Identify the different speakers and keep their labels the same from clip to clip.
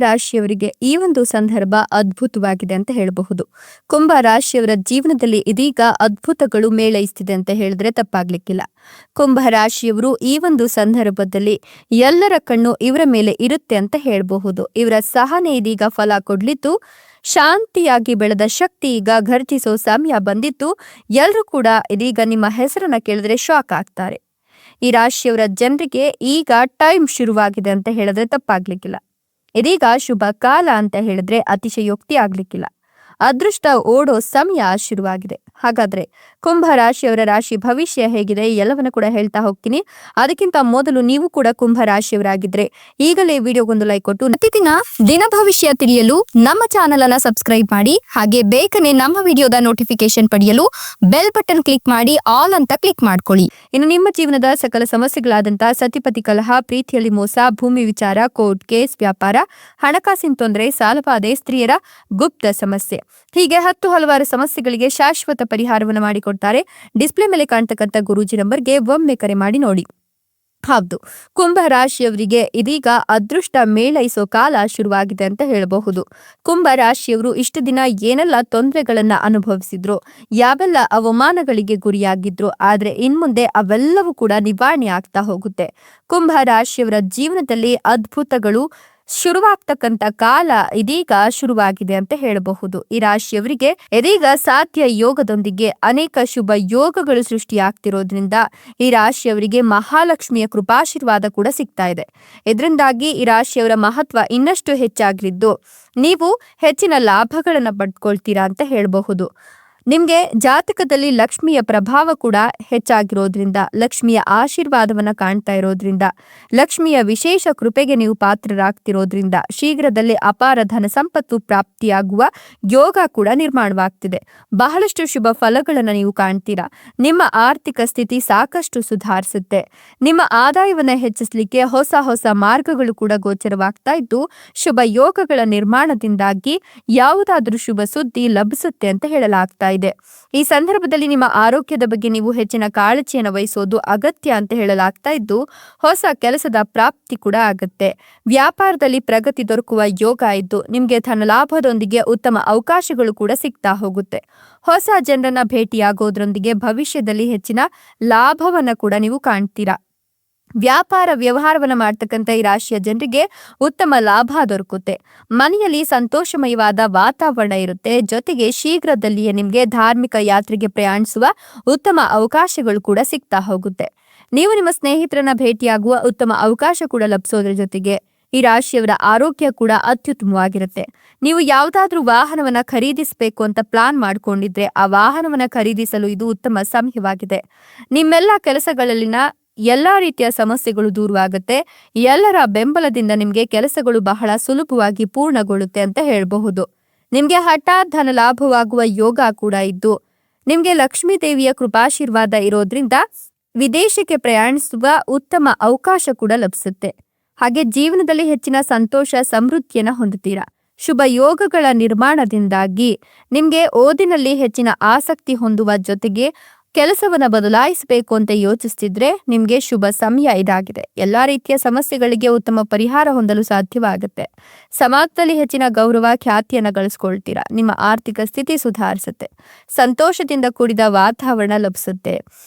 Speaker 1: ರಾಶಿಯವರಿಗೆ ಈ ಒಂದು ಸಂದರ್ಭ ಅದ್ಭುತವಾಗಿದೆ ಅಂತ ಹೇಳಬಹುದು. ಕುಂಭ ರಾಶಿಯವರ ಜೀವನದಲ್ಲಿ ಇದೀಗ ಅದ್ಭುತಗಳು ಮೇಳೈಸ್ತಿದೆ ಅಂತ ಹೇಳಿದ್ರೆ ತಪ್ಪಾಗ್ಲಿಕ್ಕಿಲ್ಲ. ಕುಂಭ ರಾಶಿಯವರು ಈ ಒಂದು ಸಂದರ್ಭದಲ್ಲಿ ಎಲ್ಲರ ಕಣ್ಣು ಇವರ ಮೇಲೆ ಇರುತ್ತೆ ಅಂತ ಹೇಳಬಹುದು. ಇವರ ಸಹನೆ ಇದೀಗ ಫಲ ಕೊಡ್ಲಿದ್ದು, ಶಾಂತಿಯಾಗಿ ಬೆಳೆದ ಶಕ್ತಿ ಈಗ ಘರ್ಜಿಸೋ ಸಮಯ ಬಂದಿತ್ತು. ಎಲ್ಲರೂ ಕೂಡ ಇದೀಗ ನಿಮ್ಮ ಹೆಸರನ್ನ ಕೇಳಿದ್ರೆ ಶಾಕ್ ಆಗ್ತಾರೆ. ಈ ರಾಶಿಯವರ ಜನರಿಗೆ ಈಗ ಟೈಮ್ ಶುರುವಾಗಿದೆ ಅಂತ ಹೇಳಿದ್ರೆ ತಪ್ಪಾಗ್ಲಿಕ್ಕಿಲ್ಲ. ಇದೀಗ ಶುಭ ಕಾಲ ಅಂತ ಹೇಳಿದ್ರೆ ಅತಿಶಯೋಕ್ತಿ ಆಗ್ಲಿಕ್ಕಿಲ್ಲ. ಅದೃಷ್ಟ ಓಡೋ ಸಮಯ ಶುರುವಾಗಿದೆ. ಹಾಗಾದ್ರೆ ಕುಂಭ ರಾಶಿಯವರ ರಾಶಿ ಭವಿಷ್ಯ ಹೇಗಿದೆ ಎಲ್ಲವನ್ನ ಕೂಡ ಹೇಳ್ತಾ ಹೋಗ್ತೀನಿ. ಅದಕ್ಕಿಂತ ಮೊದಲು ನೀವು ಕೂಡ ಕುಂಭ ರಾಶಿಯವರಾಗಿದ್ರೆ ಈಗಲೇ ವಿಡಿಯೋಗೊಂದು ಲೈಕ್ ಕೊಟ್ಟು ಪ್ರತಿದಿನ ದಿನ ಭವಿಷ್ಯ ತಿಳಿಯಲು ನಮ್ಮ ಚಾನೆಲ್ ಅನ್ನ ಸಬ್ಸ್ಕ್ರೈಬ್ ಮಾಡಿ. ಹಾಗೆ ಬೇಗನೆ ನಮ್ಮ ವಿಡಿಯೋದ ನೋಟಿಫಿಕೇಶನ್ ಪಡೆಯಲು ಬೆಲ್ ಬಟನ್ ಕ್ಲಿಕ್ ಮಾಡಿ ಆಲ್ ಅಂತ ಕ್ಲಿಕ್ ಮಾಡ್ಕೊಳ್ಳಿ. ಇನ್ನು ನಿಮ್ಮ ಜೀವನದ ಸಕಲ ಸಮಸ್ಯೆಗಳಾದಂತಹ ಸತಿಪತಿ ಕಲಹ, ಪ್ರೀತಿಯಲ್ಲಿ ಮೋಸ, ಭೂಮಿ ವಿಚಾರ, ಕೋರ್ಟ್ ಕೇಸ್, ವ್ಯಾಪಾರ, ಹಣಕಾಸಿನ ತೊಂದರೆ, ಸಾಲಬಾಧೆ, ಸ್ತ್ರೀಯರ ಗುಪ್ತ ಸಮಸ್ಯೆ, ಹೀಗೆ ಹಲವಾರು ಸಮಸ್ಯೆಗಳಿಗೆ ಶಾಶ್ವತ ಪರಿಹಾರವನ್ನು ಮಾಡಿಕೊಡ್ತಾರೆ. ಡಿಸ್ಪ್ಲೇ ಮೇಲೆ ಕಾಣ್ತಕ್ಕಂಥ ಗುರೂಜಿ ನಂಬರ್ಗೆ ಒಮ್ಮೆ ಕರೆ ಮಾಡಿ ನೋಡಿ. ಹೌದು, ಕುಂಭ ರಾಶಿಯವರಿಗೆ ಇದೀಗ ಅದೃಷ್ಟ ಮೇಳೈಸೋ ಕಾಲ ಶುರುವಾಗಿದೆ ಅಂತ ಹೇಳಬಹುದು. ಕುಂಭ ರಾಶಿಯವರು ಇಷ್ಟು ದಿನ ಏನೆಲ್ಲ ತೊಂದರೆಗಳನ್ನ ಅನುಭವಿಸಿದ್ರು, ಯಾವೆಲ್ಲ ಅವಮಾನಗಳಿಗೆ ಗುರಿಯಾಗಿದ್ರು, ಆದ್ರೆ ಇನ್ಮುಂದೆ ಅವೆಲ್ಲವೂ ಕೂಡ ನಿವಾರಣೆ ಆಗ್ತಾ ಹೋಗುತ್ತೆ. ಕುಂಭ ರಾಶಿಯವರ ಜೀವನದಲ್ಲಿ ಅದ್ಭುತಗಳು ಶುರುವಾಗ್ತಕ್ಕಂತ ಕಾಲ ಇದೀಗ ಶುರುವಾಗಿದೆ ಅಂತ ಹೇಳಬಹುದು. ಈ ರಾಶಿಯವರಿಗೆ ಇದೀಗ ಸಾಧ್ಯ ಯೋಗದೊಂದಿಗೆ ಅನೇಕ ಶುಭ ಯೋಗಗಳು ಸೃಷ್ಟಿಯಾಗ್ತಿರೋದ್ರಿಂದ ಈ ರಾಶಿಯವರಿಗೆ ಮಹಾಲಕ್ಷ್ಮಿಯ ಕೃಪಾಶೀರ್ವಾದ ಕೂಡ ಸಿಗ್ತಾ ಇದೆ. ಇದರಿಂದಾಗಿ ಈ ರಾಶಿಯವರ ಮಹತ್ವ ಇನ್ನಷ್ಟು ಹೆಚ್ಚಾಗಿದ್ದು, ನೀವು ಹೆಚ್ಚಿನ ಲಾಭಗಳನ್ನ ಪಡ್ಕೊಳ್ತೀರಾ ಅಂತ ಹೇಳಬಹುದು. ನಿಮ್ಗೆ ಜಾತಕದಲ್ಲಿ ಲಕ್ಷ್ಮಿಯ ಪ್ರಭಾವ ಕೂಡ ಹೆಚ್ಚಾಗಿರೋದ್ರಿಂದ, ಲಕ್ಷ್ಮಿಯ ಆಶೀರ್ವಾದವನ್ನ ಕಾಣ್ತಾ ಇರೋದ್ರಿಂದ, ಲಕ್ಷ್ಮಿಯ ವಿಶೇಷ ಕೃಪೆಗೆ ನೀವು ಪಾತ್ರರಾಗ್ತಿರೋದ್ರಿಂದ ಶೀಘ್ರದಲ್ಲೇ ಅಪಾರ ಧನ ಸಂಪತ್ತು ಪ್ರಾಪ್ತಿಯಾಗುವ ಯೋಗ ಕೂಡ ನಿರ್ಮಾಣವಾಗ್ತಿದೆ. ಬಹಳಷ್ಟು ಶುಭ ಫಲಗಳನ್ನ ನೀವು ಕಾಣ್ತೀರಾ. ನಿಮ್ಮ ಆರ್ಥಿಕ ಸ್ಥಿತಿ ಸಾಕಷ್ಟು ಸುಧಾರಿಸುತ್ತೆ. ನಿಮ್ಮ ಆದಾಯವನ್ನ ಹೆಚ್ಚಿಸಲಿಕ್ಕೆ ಹೊಸ ಮಾರ್ಗಗಳು ಕೂಡ ಗೋಚರವಾಗ್ತಾ ಇದ್ದು, ಶುಭ ಯೋಗಗಳ ನಿರ್ಮಾಣದಿಂದಾಗಿ ಯಾವುದಾದ್ರೂ ಶುಭ ಸುದ್ದಿ ಲಭಿಸುತ್ತೆ ಅಂತ ಹೇಳಲಾಗ್ತಾ ಇದೆ. ಈ ಸಂದರ್ಭದಲ್ಲಿ ನಿಮ್ಮ ಆರೋಗ್ಯದ ಬಗ್ಗೆ ನೀವು ಹೆಚ್ಚಿನ ಕಾಳಜಿಯನ್ನು ವಹಿಸೋದು ಅಗತ್ಯ ಅಂತ ಹೇಳಲಾಗ್ತಾ ಇದ್ದು, ಹೊಸ ಕೆಲಸದ ಪ್ರಾಪ್ತಿ ಕೂಡ ಆಗುತ್ತೆ. ವ್ಯಾಪಾರದಲ್ಲಿ ಪ್ರಗತಿ ದೊರಕುವ ಯೋಗ ಇದ್ದು, ನಿಮ್ಗೆ ಧನ ಲಾಭದೊಂದಿಗೆ ಉತ್ತಮ ಅವಕಾಶಗಳು ಕೂಡ ಸಿಗ್ತಾ ಹೋಗುತ್ತೆ. ಹೊಸ ಜನರನ್ನ ಭೇಟಿಯಾಗೋದ್ರೊಂದಿಗೆ ಭವಿಷ್ಯದಲ್ಲಿ ಹೆಚ್ಚಿನ ಲಾಭವನ್ನ ಕೂಡ ನೀವು ಕಾಣ್ತೀರಾ. ವ್ಯಾಪಾರ ವ್ಯವಹಾರವನ್ನ ಮಾಡ್ತಕ್ಕಂಥ ಈ ರಾಶಿಯ ಜನರಿಗೆ ಉತ್ತಮ ಲಾಭ ದೊರಕುತ್ತೆ. ಮನೆಯಲ್ಲಿ ಸಂತೋಷಮಯವಾದ ವಾತಾವರಣ ಇರುತ್ತೆ. ಜೊತೆಗೆ ಶೀಘ್ರದಲ್ಲಿಯೇ ನಿಮ್ಗೆ ಧಾರ್ಮಿಕ ಯಾತ್ರೆಗೆ ಪ್ರಯಾಣಿಸುವ ಉತ್ತಮ ಅವಕಾಶಗಳು ಕೂಡ ಸಿಗ್ತಾ ಹೋಗುತ್ತೆ. ನೀವು ನಿಮ್ಮ ಸ್ನೇಹಿತರನ್ನ ಭೇಟಿಯಾಗುವ ಉತ್ತಮ ಅವಕಾಶ ಕೂಡ ಲಭಿಸೋದ್ರ ಜೊತೆಗೆ ಈ ರಾಶಿಯವರ ಆರೋಗ್ಯ ಕೂಡ ಅತ್ಯುತ್ತಮವಾಗಿರುತ್ತೆ. ನೀವು ಯಾವುದಾದ್ರೂ ವಾಹನವನ್ನ ಖರೀದಿಸಬೇಕು ಅಂತ ಪ್ಲಾನ್ ಮಾಡ್ಕೊಂಡಿದ್ರೆ ಆ ವಾಹನವನ್ನ ಖರೀದಿಸಲು ಇದು ಉತ್ತಮ ಸಮಯವಾಗಿದೆ. ನಿಮ್ಮೆಲ್ಲ ಕೆಲಸಗಳಲ್ಲಿನ ಎಲ್ಲಾ ರೀತಿಯ ಸಮಸ್ಯೆಗಳು ದೂರವಾಗುತ್ತೆ. ಎಲ್ಲರ ಬೆಂಬಲದಿಂದ ನಿಮ್ಗೆ ಕೆಲಸಗಳು ಬಹಳ ಸುಲಭವಾಗಿ ಪೂರ್ಣಗೊಳ್ಳುತ್ತೆ ಅಂತ ಹೇಳಬಹುದು. ನಿಮ್ಗೆ ಹಠಾತ್ ಧನ ಲಾಭವಾಗುವ ಯೋಗ ಕೂಡ ಇದ್ದು, ನಿಮ್ಗೆ ಲಕ್ಷ್ಮೀ ದೇವಿಯ ಕೃಪಾಶೀರ್ವಾದ ಇರೋದ್ರಿಂದ ವಿದೇಶಕ್ಕೆ ಪ್ರಯಾಣಿಸುವ ಉತ್ತಮ ಅವಕಾಶ ಕೂಡ ಲಭಿಸುತ್ತೆ. ಹಾಗೆ ಜೀವನದಲ್ಲಿ ಹೆಚ್ಚಿನ ಸಂತೋಷ ಸಮೃದ್ಧಿಯನ್ನ ಹೊಂದುತ್ತೀರಾ. ಶುಭ ಯೋಗಗಳ ನಿರ್ಮಾಣದಿಂದಾಗಿ ನಿಮ್ಗೆ ಓದಿನಲ್ಲಿ ಹೆಚ್ಚಿನ ಆಸಕ್ತಿ ಹೊಂದುವ ಜೊತೆಗೆ ಕೆಲಸವನ್ನ ಬದಲಾಯಿಸಬೇಕು ಅಂತ ಯೋಚಿಸ್ತಿದ್ರೆ ನಿಮ್ಗೆ ಶುಭ ಸಮಯ ಇದಾಗಿದೆ. ಎಲ್ಲಾ ರೀತಿಯ ಸಮಸ್ಯೆಗಳಿಗೆ ಉತ್ತಮ ಪರಿಹಾರ ಹೊಂದಲು ಸಾಧ್ಯವಾಗುತ್ತೆ. ಸಮಾಜದಲ್ಲಿ ಹೆಚ್ಚಿನ ಗೌರವ ಖ್ಯಾತಿಯನ್ನ ಗಳಿಸ್ಕೊಳ್ತೀರಾ. ನಿಮ್ಮ ಆರ್ಥಿಕ ಸ್ಥಿತಿ ಸುಧಾರಿಸುತ್ತೆ. ಸಂತೋಷದಿಂದ ಕೂಡಿದ ವಾತಾವರಣ ಲಭಿಸುತ್ತೆ.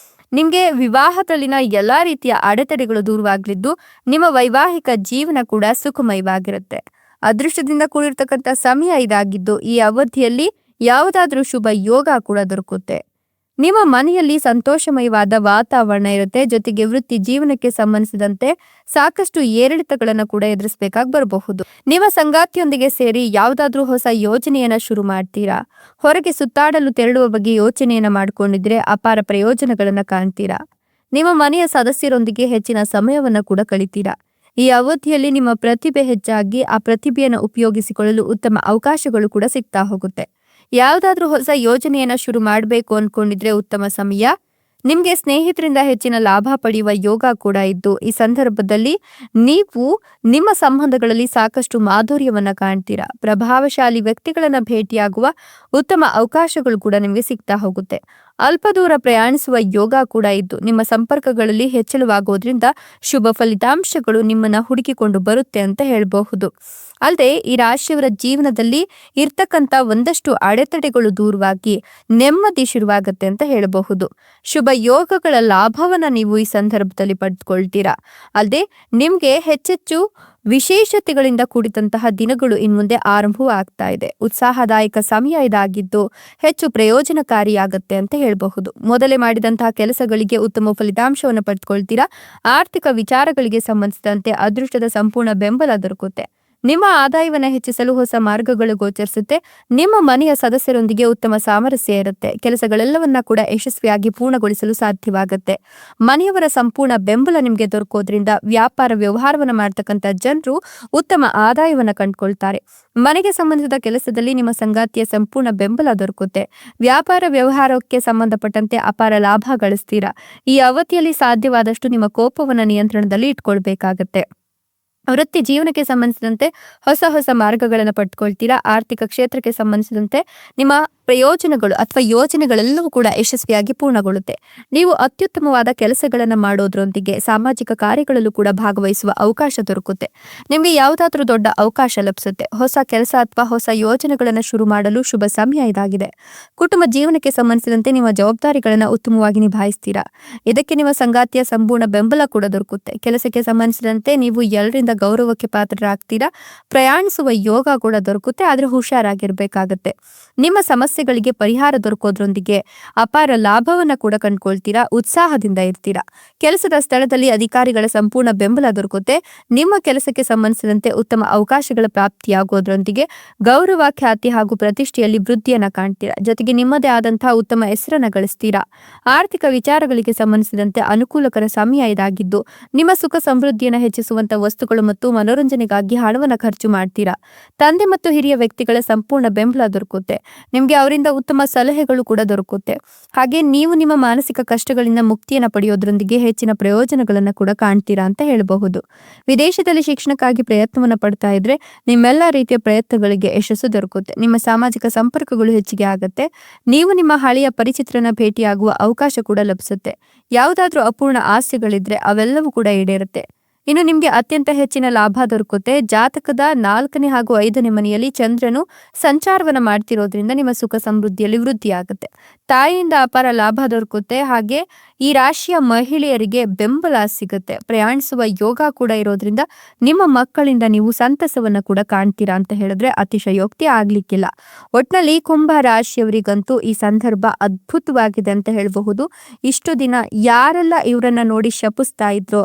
Speaker 1: ನಿಮ್ಗೆ ವಿವಾಹದಲ್ಲಿನ ಎಲ್ಲಾ ರೀತಿಯ ಅಡೆತಡೆಗಳು ದೂರವಾಗಲಿದ್ದು, ನಿಮ್ಮ ವೈವಾಹಿಕ ಜೀವನ ಕೂಡ ಸುಖಮಯವಾಗಿರುತ್ತೆ. ಅದೃಷ್ಟದಿಂದ ಕೂಡಿರ್ತಕ್ಕಂಥ ಸಮಯ ಇದಾಗಿದ್ದು, ಈ ಅವಧಿಯಲ್ಲಿ ಯಾವುದಾದ್ರೂ ಶುಭ ಯೋಗ ಕೂಡ ದೊರಕುತ್ತೆ. ನಿಮ್ಮ ಮನೆಯಲ್ಲಿ ಸಂತೋಷಮಯವಾದ ವಾತಾವರಣ ಇರುತ್ತೆ. ಜೊತೆಗೆ ವೃತ್ತಿ ಜೀವನಕ್ಕೆ ಸಂಬಂಧಿಸಿದಂತೆ ಸಾಕಷ್ಟು ಏರಿಳಿತಗಳನ್ನು ಕೂಡ ಎದುರಿಸಬೇಕಾಗಿ ಬರಬಹುದು. ನಿಮ್ಮ ಸಂಗಾತಿಯೊಂದಿಗೆ ಸೇರಿ ಯಾವುದಾದ್ರೂ ಹೊಸ ಯೋಜನೆಯನ್ನ ಶುರು ಮಾಡ್ತೀರಾ. ಹೊರಗೆ ಸುತ್ತಾಡಲು ತೆರಳುವ ಬಗ್ಗೆ ಯೋಚನೆಯನ್ನ ಮಾಡ್ಕೊಂಡಿದ್ರೆ ಅಪಾರ ಪ್ರಯೋಜನಗಳನ್ನ ಕಾಣ್ತೀರಾ. ನಿಮ್ಮ ಮನೆಯ ಸದಸ್ಯರೊಂದಿಗೆ ಹೆಚ್ಚಿನ ಸಮಯವನ್ನ ಕೂಡ ಕಳಿತೀರಾ. ಈ ಅವಧಿಯಲ್ಲಿ ನಿಮ್ಮ ಪ್ರತಿಭೆ ಹೆಚ್ಚಾಗಿ ಆ ಪ್ರತಿಭೆಯನ್ನು ಉಪಯೋಗಿಸಿಕೊಳ್ಳಲು ಉತ್ತಮ ಅವಕಾಶಗಳು ಕೂಡ ಸಿಗ್ತಾ ಹೋಗುತ್ತೆ. ಯಾವುದಾದ್ರೂ ಹೊಸ ಯೋಜನೆಯನ್ನ ಶುರು ಮಾಡಬೇಕು ಅನ್ಕೊಂಡಿದ್ರೆ ಉತ್ತಮ ಸಮಯ. ನಿಮ್ಗೆ ಸ್ನೇಹಿತರಿಂದ ಹೆಚ್ಚಿನ ಲಾಭ ಪಡೆಯುವ ಯೋಗ ಕೂಡ ಇದ್ದು, ಈ ಸಂದರ್ಭದಲ್ಲಿ ನೀವು ನಿಮ್ಮ ಸಂಬಂಧಗಳಲ್ಲಿ ಸಾಕಷ್ಟು ಮಾಧುರ್ಯವನ್ನ ಕಾಣ್ತೀರಾ. ಪ್ರಭಾವಶಾಲಿ ವ್ಯಕ್ತಿಗಳನ್ನ ಭೇಟಿಯಾಗುವ ಉತ್ತಮ ಅವಕಾಶಗಳು ಕೂಡ ನಿಮ್ಗೆ ಸಿಗ್ತಾ ಹೋಗುತ್ತೆ. ಅಲ್ಪ ದೂರ ಪ್ರಯಾಣಿಸುವ ಯೋಗ ಕೂಡ ಇದ್ದು, ನಿಮ್ಮ ಸಂಪರ್ಕಗಳಲ್ಲಿ ಹೆಚ್ಚಳವಾಗೋದ್ರಿಂದ ಶುಭ ಫಲಿತಾಂಶಗಳು ನಿಮ್ಮನ್ನ ಹುಡುಕಿಕೊಂಡು ಬರುತ್ತೆ ಅಂತ ಹೇಳಬಹುದು. ಅಲ್ಲದೆ ಈ ರಾಶಿಯವರ ಜೀವನದಲ್ಲಿ ಇರ್ತಕ್ಕಂಥ ಒಂದಷ್ಟು ಅಡೆತಡೆಗಳು ದೂರವಾಗಿ ನೆಮ್ಮದಿ ಶುರುವಾಗುತ್ತೆ ಅಂತ ಹೇಳಬಹುದು. ಶುಭ ಯೋಗಗಳ ಲಾಭವನ್ನ ನೀವು ಈ ಸಂದರ್ಭದಲ್ಲಿ ಪಡೆದುಕೊಳ್ತೀರಾ. ಅಲ್ಲದೆ ನಿಮ್ಗೆ ಹೆಚ್ಚೆಚ್ಚು ವಿಶೇಷತೆಗಳಿಂದ ಕೂಡಿದಂತಹ ದಿನಗಳು ಇನ್ಮುಂದೆ ಆರಂಭವಾಗ್ತಾ ಇದೆ. ಉತ್ಸಾಹದಾಯಕ ಸಮಯ ಇದಾಗಿದ್ದು ಹೆಚ್ಚು ಪ್ರಯೋಜನಕಾರಿಯಾಗತ್ತೆ ಅಂತ ಹೇಳಬಹುದು. ಮೊದಲೇ ಮಾಡಿದಂತಹ ಕೆಲಸಗಳಿಗೆ ಉತ್ತಮ ಫಲಿತಾಂಶವನ್ನು ಪಡೆದುಕೊಳ್ತೀರಾ. ಆರ್ಥಿಕ ವಿಚಾರಗಳಿಗೆ ಸಂಬಂಧಿಸಿದಂತೆ ಅದೃಷ್ಟದ ಸಂಪೂರ್ಣ ಬೆಂಬಲ ದೊರಕುತ್ತೆ. ನಿಮ್ಮ ಆದಾಯವನ್ನು ಹೆಚ್ಚಿಸಲು ಹೊಸ ಮಾರ್ಗಗಳು ಗೋಚರಿಸುತ್ತೆ. ನಿಮ್ಮ ಮನೆಯ ಸದಸ್ಯರೊಂದಿಗೆ ಉತ್ತಮ ಸಾಮರಸ್ಯ ಇರುತ್ತೆ. ಕೆಲಸಗಳೆಲ್ಲವನ್ನ ಕೂಡ ಯಶಸ್ವಿಯಾಗಿ ಪೂರ್ಣಗೊಳಿಸಲು ಸಾಧ್ಯವಾಗುತ್ತೆ. ಮನೆಯವರ ಸಂಪೂರ್ಣ ಬೆಂಬಲ ನಿಮಗೆ ದೊರಕೋದ್ರಿಂದ ವ್ಯಾಪಾರ ವ್ಯವಹಾರವನ್ನು ಮಾಡ್ತಕ್ಕಂಥ ಜನರು ಉತ್ತಮ ಆದಾಯವನ್ನು ಕಂಡುಕೊಳ್ತಾರೆ. ಮನೆಗೆ ಸಂಬಂಧಿಸಿದ ಕೆಲಸದಲ್ಲಿ ನಿಮ್ಮ ಸಂಗಾತಿಯ ಸಂಪೂರ್ಣ ಬೆಂಬಲ ದೊರಕುತ್ತೆ. ವ್ಯಾಪಾರ ವ್ಯವಹಾರಕ್ಕೆ ಸಂಬಂಧಪಟ್ಟಂತೆ ಅಪಾರ ಲಾಭ ಗಳಿಸ್ತೀರಾ. ಈ ಅವಧಿಯಲ್ಲಿ ಸಾಧ್ಯವಾದಷ್ಟು ನಿಮ್ಮ ಕೋಪವನ್ನು ನಿಯಂತ್ರಣದಲ್ಲಿ ಇಟ್ಕೊಳ್ಬೇಕಾಗತ್ತೆ. ವೃತ್ತಿ ಜೀವನಕ್ಕೆ ಸಂಬಂಧಿಸಿದಂತೆ ಹೊಸ ಮಾರ್ಗಗಳನ್ನು ಪಡ್ಕೊಳ್ತೀರಾ. ಆರ್ಥಿಕ ಕ್ಷೇತ್ರಕ್ಕೆ ಸಂಬಂಧಿಸಿದಂತೆ ನಿಮ್ಮ ಪ್ರಯೋಜನಗಳು ಅಥವಾ ಯೋಜನೆಗಳೆಲ್ಲವೂ ಕೂಡ ಯಶಸ್ವಿಯಾಗಿ ಪೂರ್ಣಗೊಳ್ಳುತ್ತೆ. ನೀವು ಅತ್ಯುತ್ತಮವಾದ ಕೆಲಸಗಳನ್ನು ಮಾಡೋದ್ರೊಂದಿಗೆ ಸಾಮಾಜಿಕ ಕಾರ್ಯಗಳಲ್ಲೂ ಕೂಡ ಭಾಗವಹಿಸುವ ಅವಕಾಶ ದೊರಕುತ್ತೆ. ನಿಮಗೆ ಯಾವುದಾದ್ರೂ ದೊಡ್ಡ ಅವಕಾಶ ಲಭಿಸುತ್ತೆ. ಹೊಸ ಕೆಲಸ ಅಥವಾ ಹೊಸ ಯೋಜನೆಗಳನ್ನು ಶುರು ಮಾಡಲು ಶುಭ ಸಮಯ ಇದಾಗಿದೆ. ಕುಟುಂಬ ಜೀವನಕ್ಕೆ ಸಂಬಂಧಿಸಿದಂತೆ ನಿಮ್ಮ ಜವಾಬ್ದಾರಿಗಳನ್ನು ಉತ್ತಮವಾಗಿ ನಿಭಾಯಿಸ್ತೀರಾ. ಇದಕ್ಕೆ ನಿಮ್ಮ ಸಂಗಾತಿಯ ಸಂಪೂರ್ಣ ಬೆಂಬಲ ಕೂಡ ದೊರಕುತ್ತೆ. ಕೆಲಸಕ್ಕೆ ಸಂಬಂಧಿಸಿದಂತೆ ನೀವು ಎಲ್ಲರಿಂದ ಗೌರವಕ್ಕೆ ಪಾತ್ರರಾಗ್ತೀರಾ. ಪ್ರಯಾಣಿಸುವ ಯೋಗ ಕೂಡ ದೊರಕುತ್ತೆ. ಆದ್ರೆ ಹುಷಾರಾಗಿರ್ಬೇಕಾಗತ್ತೆ. ನಿಮ್ಮ ಸಮಸ್ಯೆಗಳಿಗೆ ಪರಿಹಾರ ದೊರಕೋದ್ರೊಂದಿಗೆ ಅಪಾರ ಲಾಭವನ್ನ ಕೂಡ ಕಂಡುಕೊಳ್ತೀರಾ. ಉತ್ಸಾಹದಿಂದ ಇರ್ತೀರಾ. ಕೆಲಸದ ಸ್ಥಳದಲ್ಲಿ ಅಧಿಕಾರಿಗಳ ಸಂಪೂರ್ಣ ಬೆಂಬಲ ದೊರಕುತ್ತೆ. ನಿಮ್ಮ ಕೆಲಸಕ್ಕೆ ಸಂಬಂಧಿಸಿದಂತೆ ಉತ್ತಮ ಅವಕಾಶಗಳ ಪ್ರಾಪ್ತಿಯಾಗೋದ್ರೊಂದಿಗೆ ಗೌರವ, ಖ್ಯಾತಿ ಹಾಗೂ ಪ್ರತಿಷ್ಠೆಯಲ್ಲಿ ವೃದ್ಧಿಯನ್ನ ಕಾಣ್ತೀರಾ. ಜೊತೆಗೆ ನಿಮ್ಮದೇ ಆದಂತಹ ಉತ್ತಮ ಹೆಸರನ್ನ ಗಳಿಸ್ತೀರಾ. ಆರ್ಥಿಕ ವಿಚಾರಗಳಿಗೆ ಸಂಬಂಧಿಸಿದಂತೆ ಅನುಕೂಲಕರ ಸಮಯ ಇದಾಗಿದ್ದು ನಿಮ್ಮ ಸುಖ ಸಮೃದ್ಧಿಯನ್ನು ಹೆಚ್ಚಿಸುವಂತ ವಸ್ತುಗಳು ಮತ್ತು ಮನೋರಂಜನೆಗಾಗಿ ಹಣವನ್ನು ಖರ್ಚು ಮಾಡ್ತೀರಾ. ತಂದೆ ಮತ್ತು ಹಿರಿಯ ವ್ಯಕ್ತಿಗಳ ಸಂಪೂರ್ಣ ಬೆಂಬಲ ದೊರಕುತ್ತೆ. ನಿಮ್ಗೆ ಅವರಿಂದ ಉತ್ತಮ ಸಲಹೆಗಳು ಕೂಡ ದೊರಕುತ್ತೆ. ಹಾಗೆ ನೀವು ನಿಮ್ಮ ಮಾನಸಿಕ ಕಷ್ಟಗಳಿಂದ ಮುಕ್ತಿಯನ್ನು ಪಡೆಯೋದ್ರೊಂದಿಗೆ ಹೆಚ್ಚಿನ ಪ್ರಯೋಜನಗಳನ್ನ ಕೂಡ ಕಾಣ್ತೀರಾ ಅಂತ ಹೇಳಬಹುದು. ವಿದೇಶದಲ್ಲಿ ಶಿಕ್ಷಣಕ್ಕಾಗಿ ಪ್ರಯತ್ನವನ್ನ ಪಡ್ತಾ ಇದ್ರೆ ನಿಮ್ಮೆಲ್ಲ ರೀತಿಯ ಪ್ರಯತ್ನಗಳಿಗೆ ಯಶಸ್ಸು ದೊರಕುತ್ತೆ. ನಿಮ್ಮ ಸಾಮಾಜಿಕ ಸಂಪರ್ಕಗಳು ಹೆಚ್ಚಿಗೆ ಆಗುತ್ತೆ. ನೀವು ನಿಮ್ಮ ಹಳೆಯ ಪರಿಚಿತರನ್ನ ಭೇಟಿಯಾಗುವ ಅವಕಾಶ ಕೂಡ ಲಭಿಸುತ್ತೆ. ಯಾವುದಾದ್ರೂ ಅಪೂರ್ಣ ಆಸೆಗಳಿದ್ರೆ ಅವೆಲ್ಲವೂ ಕೂಡ ಈಡೇರುತ್ತೆ. ಇನ್ನು ನಿಮ್ಗೆ ಅತ್ಯಂತ ಹೆಚ್ಚಿನ ಲಾಭ ದೊರಕುತ್ತೆ. ಜಾತಕದ 4ನೇ ಹಾಗೂ 5ನೇ ಮನೆಯಲ್ಲಿ ಚಂದ್ರನು ಸಂಚಾರವನ್ನ ಮಾಡ್ತಿರೋದ್ರಿಂದ ನಿಮ್ಮ ಸುಖ ಸಮೃದ್ಧಿಯಲ್ಲಿ ವೃದ್ಧಿ ಆಗುತ್ತೆ. ತಾಯಿಯಿಂದ ಅಪಾರ ಲಾಭ ದೊರಕುತ್ತೆ. ಹಾಗೆ ಈ ರಾಶಿಯ ಮಹಿಳೆಯರಿಗೆ ಬೆಂಬಲ ಸಿಗುತ್ತೆ. ಪ್ರಯಾಣಿಸುವ ಯೋಗ ಕೂಡ ಇರೋದ್ರಿಂದ ನಿಮ್ಮ ಮಕ್ಕಳಿಂದ ನೀವು ಸಂತಸವನ್ನ ಕೂಡ ಕಾಣ್ತೀರಾ ಅಂತ ಹೇಳಿದ್ರೆ ಅತಿಶಯೋಕ್ತಿ ಆಗ್ಲಿಕ್ಕಿಲ್ಲ. ಒಟ್ನಲ್ಲಿ ಕುಂಭ ರಾಶಿಯವರಿಗಂತೂ ಈ ಸಂದರ್ಭ ಅದ್ಭುತವಾಗಿದೆ ಅಂತ ಹೇಳಬಹುದು. ಇಷ್ಟು ದಿನ ಯಾರೆಲ್ಲ ಇವರನ್ನ ನೋಡಿ ಶಪಿಸ್ತಾ ಇದ್ರೋ,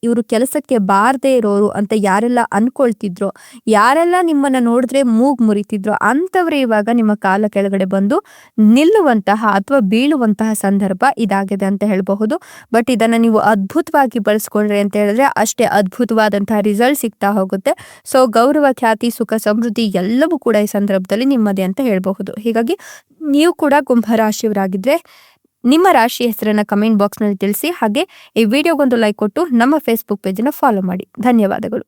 Speaker 1: ಇವರು ಕೆಲಸಕ್ಕೆ ಬಾರದೇ ಇರೋರು ಅಂತ ಯಾರೆಲ್ಲ ಅನ್ಕೊಳ್ತಿದ್ರೋ, ಯಾರೆಲ್ಲ ನಿಮ್ಮನ್ನ ನೋಡಿದ್ರೆ ಮೂಗ್ ಮುರಿತಿದ್ರೋ ಅಂತವ್ರೆ ಇವಾಗ ನಿಮ್ಮ ಕಾಲ ಕೆಳಗಡೆ ಬಂದು ನಿಲ್ಲುವಂತಹ ಅಥವಾ ಬೀಳುವಂತಹ ಸಂದರ್ಭ ಇದಾಗಿದೆ ಅಂತ ಹೇಳಬಹುದು. ಬಟ್ ಇದನ್ನ ನೀವು ಅದ್ಭುತವಾಗಿ ಬಳಸ್ಕೊಂಡ್ರೆ ಅಂತ ಹೇಳಿದ್ರೆ ಅಷ್ಟೇ ಅದ್ಭುತವಾದಂತಹ ರಿಸಲ್ಟ್ ಸಿಗ್ತಾ ಹೋಗುತ್ತೆ. ಸೊ ಗೌರವ, ಖ್ಯಾತಿ, ಸುಖ, ಸಮೃದ್ಧಿ ಎಲ್ಲವೂ ಕೂಡ ಈ ಸಂದರ್ಭದಲ್ಲಿ ನಿಮ್ಮದೇ ಅಂತ ಹೇಳಬಹುದು. ಹೀಗಾಗಿ ನೀವು ಕೂಡ ಕುಂಭ ರಾಶಿಯವರಾಗಿದ್ರೆ ನಿಮ್ಮ ರಾಶಿ ಹೆಸರನ್ನ ಕಮೆಂಟ್ ಬಾಕ್ಸ್ ನಲ್ಲಿ ತಿಳಿಸಿ. ಹಾಗೆ ಈ ವಿಡಿಯೋಗೊಂದು ಲೈಕ್ ಕೊಟ್ಟು ನಮ್ಮ ಫೇಸ್ಬುಕ್ ಪೇಜ್ ಅನ್ನು ಫಾಲೋ ಮಾಡಿ. ಧನ್ಯವಾದಗಳು.